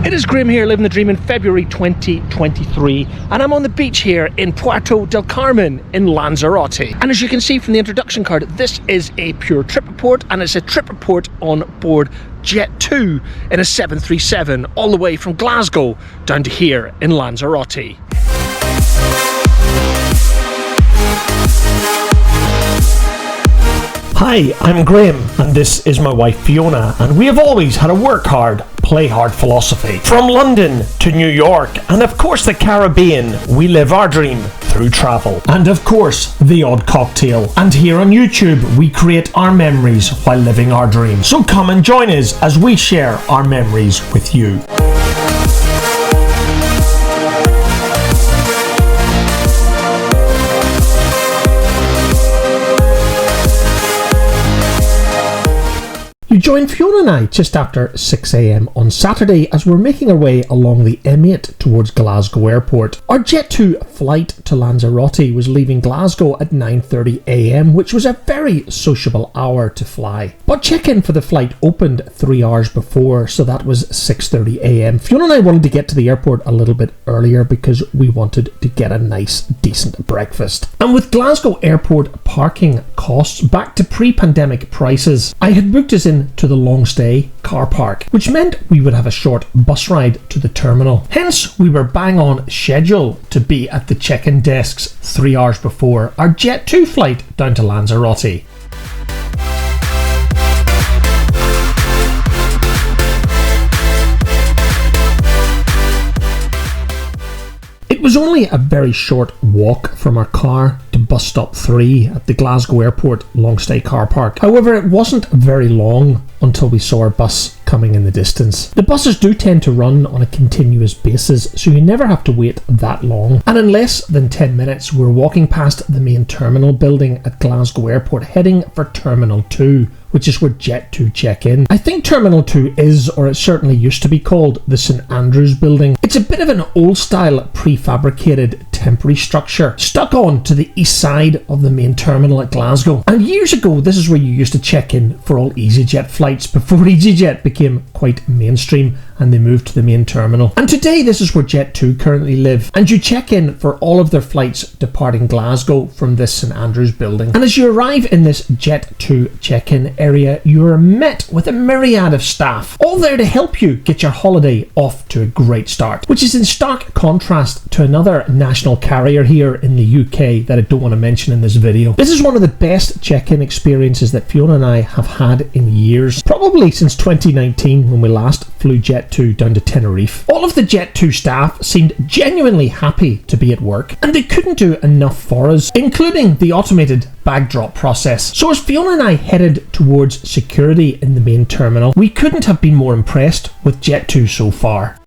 It is Grim here, living the dream in February 2023, and I'm on the beach here in Puerto del Carmen in Lanzarote. And as you can see from the introduction card, this is a pure trip report, and it's a trip report on board Jet2 in a 737 all the way from Glasgow down to here in Lanzarote. Hi, I'm Graham, and this is my wife Fiona, and we have always had a work hard, play hard philosophy. From London to New York, and of course the Caribbean, we live our dream through travel. And of course, the odd cocktail. And here on YouTube, we create our memories while living our dream. So come and join us as we share our memories with you. You joined Fiona and I just after 6 a.m. on Saturday as we're making our way along the M8 towards Glasgow Airport. Our Jet2 flight to Lanzarote was leaving Glasgow at 9:30 a.m, which was a very sociable hour to fly. But check-in for the flight opened 3 hours before, so that was 6:30 a.m. Fiona and I wanted to get to the airport a little bit earlier because we wanted to get a nice, decent breakfast. And with Glasgow Airport parking costs back to pre-pandemic prices, I had booked us in to the long stay car park, which meant we would have a short bus ride to the terminal. Hence, we were bang on schedule to be at the check-in desks 3 hours before our Jet2 flight down to Lanzarote. It was only a very short walk from our car to bus stop 3 at the Glasgow Airport long stay car park. However, it wasn't very long until we saw our bus coming in the distance. The buses do tend to run on a continuous basis, so you never have to wait that long. And in less than 10 minutes, we're walking past the main terminal building at Glasgow Airport, heading for Terminal 2, which is where Jet2 check in. I think Terminal 2 is, or it certainly used to be called, the St Andrews building. It's a bit of an old style prefabricated temporary structure stuck on to the east side of the main terminal at Glasgow. And years ago, this is where you used to check in for all EasyJet flights before EasyJet became quite mainstream and they moved to the main terminal. And today this is where Jet2 currently live, and you check in for all of their flights departing Glasgow from this St Andrews building. And as you arrive in this Jet2 check-in area, you are met with a myriad of staff, all there to help you get your holiday off to a great start, which is in stark contrast to another national carrier here in the UK that I don't want to mention in this video. This is one of the best check-in experiences that Fiona and I have had in years, probably since 2019 when we last flew Jet2 down to Tenerife. All of the Jet2 staff seemed genuinely happy to be at work, and they couldn't do enough for us, including the automated bag drop process. So as Fiona and I headed towards security in the main terminal, we couldn't have been more impressed with Jet2 so far.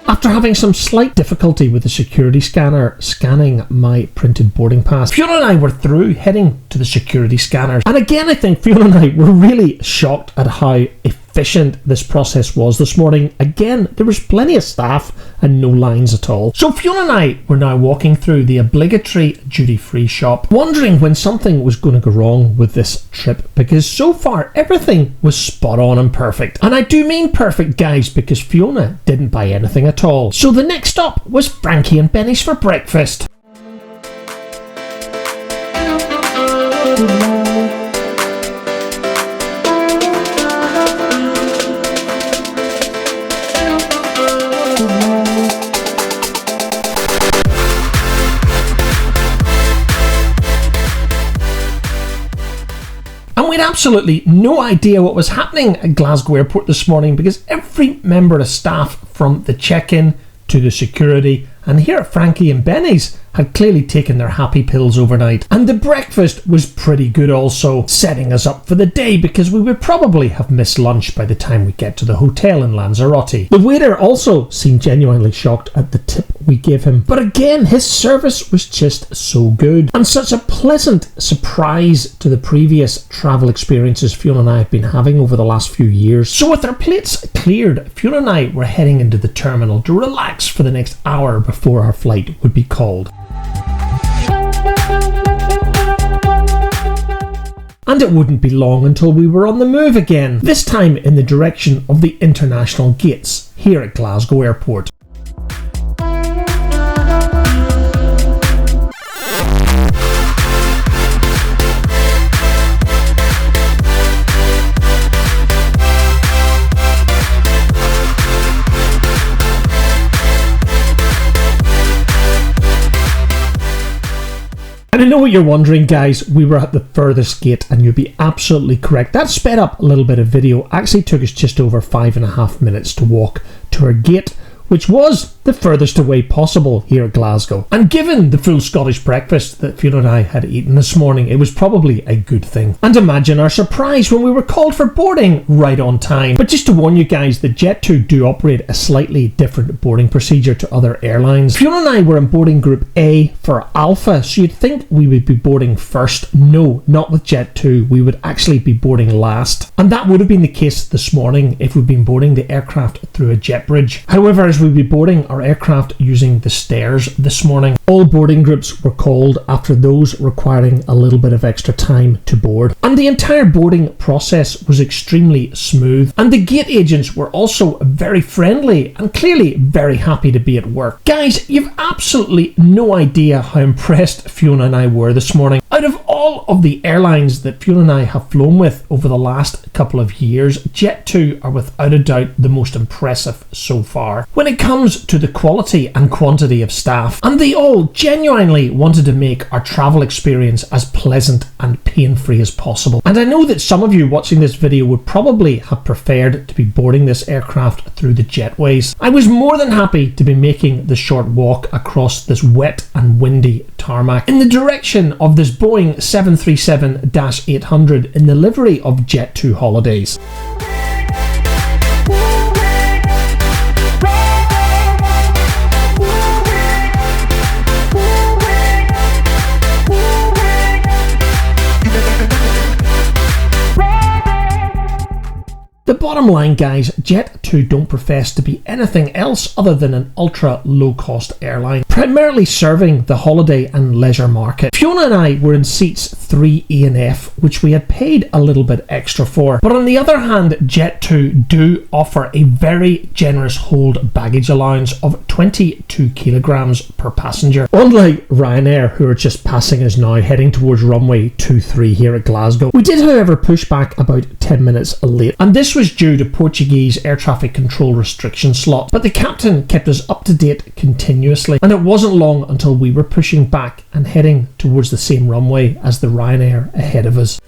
After having some slight difficulty with the security scanner scanning my printed boarding pass, Fiona and I were through, heading to the security scanners. And again, I think Fiona and I were really shocked at how efficient this process was this morning. Again, there was plenty of staff and no lines at all. So Fiona and I were now walking through the obligatory duty-free shop, wondering when something was going to go wrong with this trip, because so far everything was spot on and perfect. And I do mean perfect, guys, because Fiona didn't buy anything at all. So the next stop was Frankie and Benny's for breakfast. We had absolutely no idea what was happening at Glasgow Airport this morning, because every member of staff, from the check-in to the security and here at Frankie and Benny's, had clearly taken their happy pills overnight. And the breakfast was pretty good also, setting us up for the day because we would probably have missed lunch by the time we get to the hotel in Lanzarote. The waiter also seemed genuinely shocked at the tip we gave him, but again, his service was just so good and such a pleasant surprise to the previous travel experiences Fiona and I have been having over the last few years. So with our plates cleared, Fiona and I were heading into the terminal to relax for the next hour before before our flight would be called. And it wouldn't be long until we were on the move again, this time in the direction of the international gates here at Glasgow Airport. And I know what you're wondering, guys, we were at the furthest gate, and you'd be absolutely correct. That sped up a little bit of video. Actually took us just over 5.5 minutes to walk to our gate, which was the furthest away possible here at Glasgow. And given the full Scottish breakfast that Fiona and I had eaten this morning, it was probably a good thing. And imagine our surprise when we were called for boarding right on time. But just to warn you guys, the Jet2 do operate a slightly different boarding procedure to other airlines. Fiona and I were in boarding group A for Alpha, so you'd think we would be boarding first. No, not with Jet2. We would actually be boarding last. And that would have been the case this morning if we'd been boarding the aircraft through a jet bridge. However, as we'd be boarding our aircraft using the stairs this morning, all boarding groups were called after those requiring a little bit of extra time to board. And the entire boarding process was extremely smooth, and the gate agents were also very friendly and clearly very happy to be at work. Guys, you've absolutely no idea how impressed Fiona and I were this morning. Out of all of the airlines that Fiona and I have flown with over the last couple of years, Jet2 are without a doubt the most impressive so far when it comes to the quality and quantity of staff, and they all genuinely wanted to make our travel experience as pleasant and pain-free as possible. And I know that some of you watching this video would probably have preferred to be boarding this aircraft through the jetways. I was more than happy to be making the short walk across this wet and windy tarmac in the direction of this Boeing 737-800 in the livery of Jet2 Holidays. The bottom line, guys, Jet2 don't profess to be anything else other than an ultra low-cost airline, primarily serving the holiday and leisure market. Fiona and I were in seats 3E and F, which we had paid a little bit extra for. But on the other hand, Jet2 do offer a very generous hold baggage allowance of 22 kilograms per passenger. Unlike Ryanair, who are just passing us now, heading towards runway 23 here at Glasgow. We did, however, push back about 10 minutes late, and this was due to Portuguese air traffic control restriction slot, but the captain kept us up to date continuously, and it wasn't long until we were pushing back and heading towards the same runway as the Ryanair ahead of us.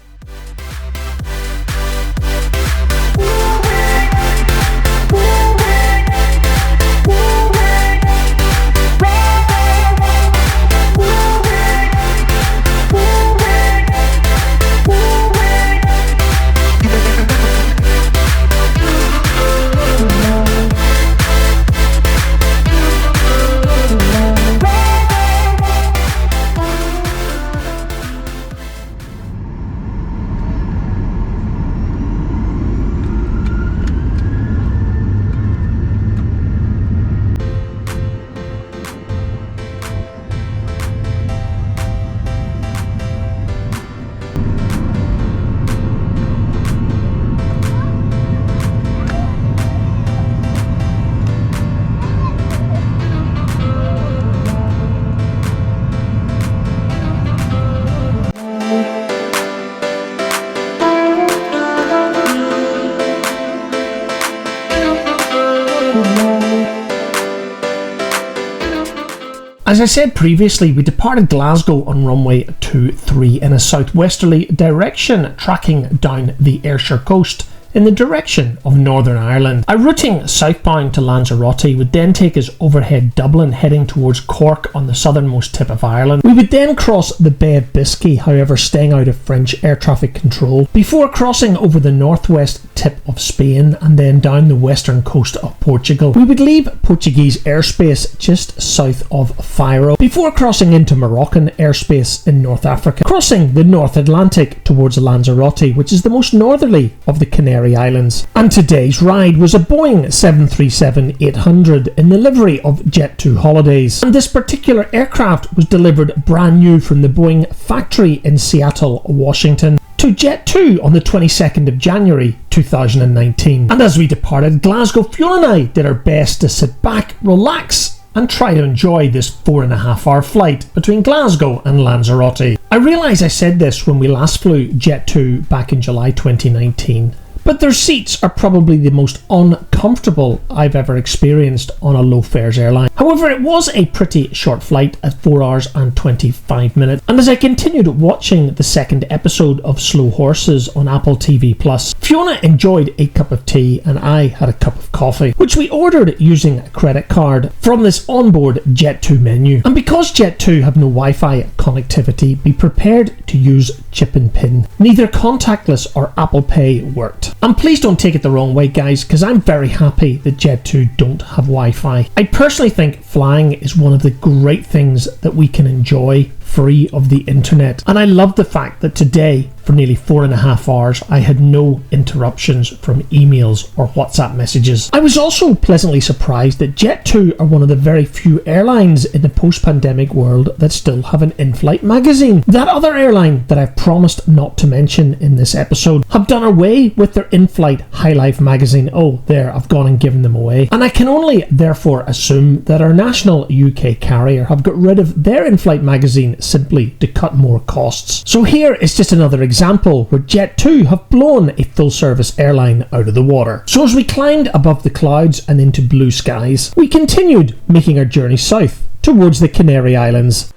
As I said previously, we departed Glasgow on runway 23 in a southwesterly direction, tracking down the Ayrshire coast in the direction of Northern Ireland. Our routing southbound to Lanzarote would then take us overhead Dublin, heading towards Cork on the southernmost tip of Ireland. We would then cross the Bay of Biscay, however staying out of French air traffic control, before crossing over the northwest tip of Spain and then down the western coast of Portugal. We would leave Portuguese airspace just south of Faro, before crossing into Moroccan airspace in North Africa, crossing the North Atlantic towards Lanzarote, which is the most northerly of the Canary Canary Islands. And today's ride was a Boeing 737-800 in the livery of Jet2 Holidays. And this particular aircraft was delivered brand new from the Boeing factory in Seattle, Washington, to Jet2 on the 22nd of January 2019. And as we departed Glasgow, Fiona and I did our best to sit back, relax, and try to enjoy this 4.5-hour flight between Glasgow and Lanzarote. I realise I said this when we last flew Jet2 back in July 2019, but their seats are probably the most uncomfortable I've ever experienced on a low fares airline. However, it was a pretty short flight at 4 hours and 25 minutes, and as I continued watching the second episode of Slow Horses on Apple TV+, Fiona enjoyed a cup of tea and I had a cup of coffee, which we ordered using a credit card from this onboard Jet2 menu. And because Jet2 have no Wi-Fi connectivity, be prepared to use chip and pin. Neither contactless or Apple Pay worked. And please don't take it the wrong way, guys, because I'm very happy that Jet2 don't have Wi-Fi. I personally think flying is one of the great things that we can enjoy free of the internet. And I love the fact that today, for nearly 4.5 hours, I had no interruptions from emails or WhatsApp messages. I was also pleasantly surprised that Jet2 are one of the very few airlines in the post-pandemic world that still have an in-flight magazine. That other airline that I've promised not to mention in this episode have done away with their in-flight High Life magazine. Oh, there, I've gone and given them away. And I can only therefore assume that our national UK carrier have got rid of their in-flight magazine simply to cut more costs. So here is just another example where Jet2 have blown a full-service airline out of the water. So as we climbed above the clouds and into blue skies, we continued making our journey south towards the Canary Islands.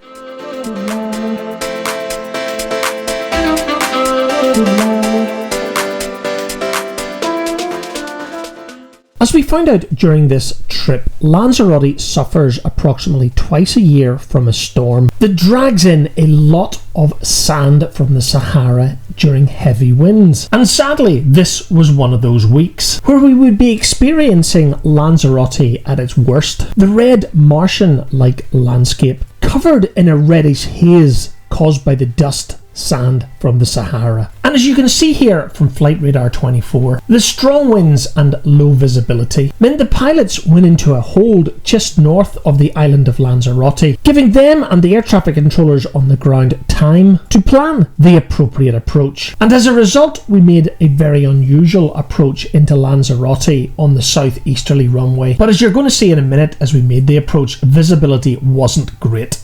As we found out during this trip, Lanzarote suffers approximately twice a year from a storm that drags in a lot of sand from the Sahara during heavy winds. And sadly, this was one of those weeks where we would be experiencing Lanzarote at its worst. The red Martian-like landscape covered in a reddish haze caused by the dust sand from the Sahara. And as you can see here from Flight Radar 24, the strong winds and low visibility meant the pilots went into a hold just north of the island of Lanzarote, giving them and the air traffic controllers on the ground time to plan the appropriate approach. And as a result, we made a very unusual approach into Lanzarote on the southeasterly runway. But as you're going to see in a minute, as we made the approach, visibility wasn't great.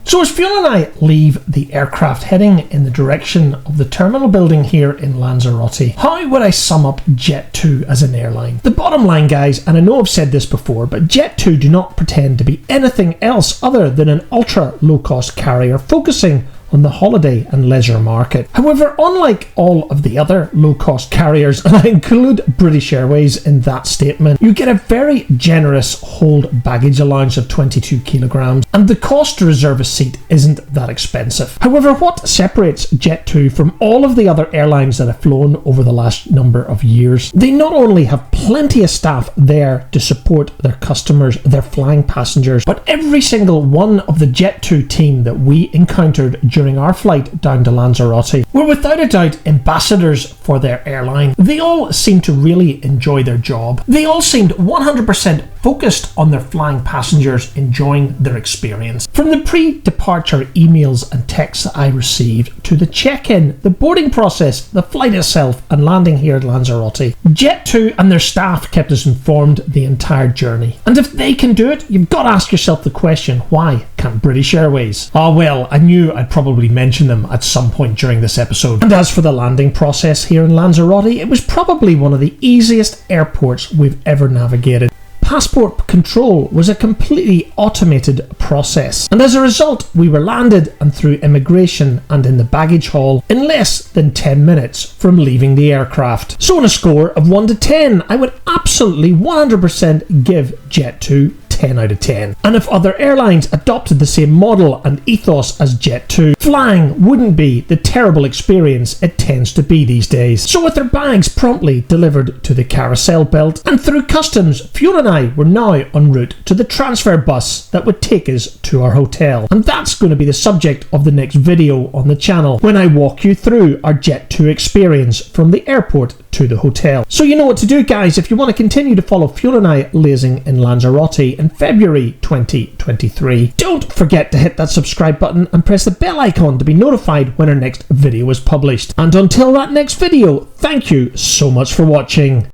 So as Fiona and I leave the aircraft heading in the direction of the terminal building here in Lanzarote, how would I sum up Jet2 as an airline? The bottom line, guys, and I know I've said this before, but Jet2 do not pretend to be anything else other than an ultra low-cost carrier focusing on the holiday and leisure market. However, unlike all of the other low-cost carriers, and I include British Airways in that statement, you get a very generous hold baggage allowance of 22 kilograms, and the cost to reserve a seat isn't that expensive. However, what separates Jet2 from all of the other airlines that have flown over the last number of years, they not only have plenty of staff there to support their customers, their flying passengers, but every single one of the Jet2 team that we encountered during our flight down to Lanzarote were without a doubt ambassadors for their airline. They all seemed to really enjoy their job. They all seemed 100% focused on their flying passengers enjoying their experience. From the pre-departure emails and texts that I received, to the check-in, the boarding process, the flight itself, and landing here at Lanzarote, Jet2 and their staff kept us informed the entire journey. And if they can do it, you've got to ask yourself the question, why can't British Airways? Oh well, I knew I'd probably mention them at some point during this episode. And as for the landing process here in Lanzarote, it was probably one of the easiest airports we've ever navigated. Passport control was a completely automated process, and as a result we were landed and through immigration and in the baggage hall in less than 10 minutes from leaving the aircraft. So on a score of 1 to 10, I would absolutely 100% give Jet2 10 out of 10. And if other airlines adopted the same model and ethos as Jet2, flying wouldn't be the terrible experience it tends to be these days. So with their bags promptly delivered to the carousel belt and through customs, Fiona and I were now en route to the transfer bus that would take us to our hotel. And that's going to be the subject of the next video on the channel, when I walk you through our Jet2 experience from the airport to the hotel. So you know what to do, guys, if you want to continue to follow Fiona and I lazing in Lanzarote in February 2023. Don't forget to hit that subscribe button and press the bell icon to be notified when our next video is published. And until that next video, thank you so much for watching.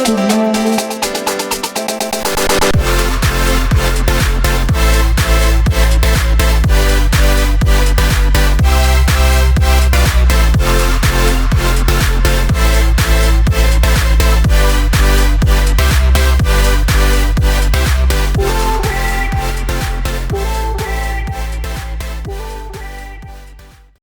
Good morning.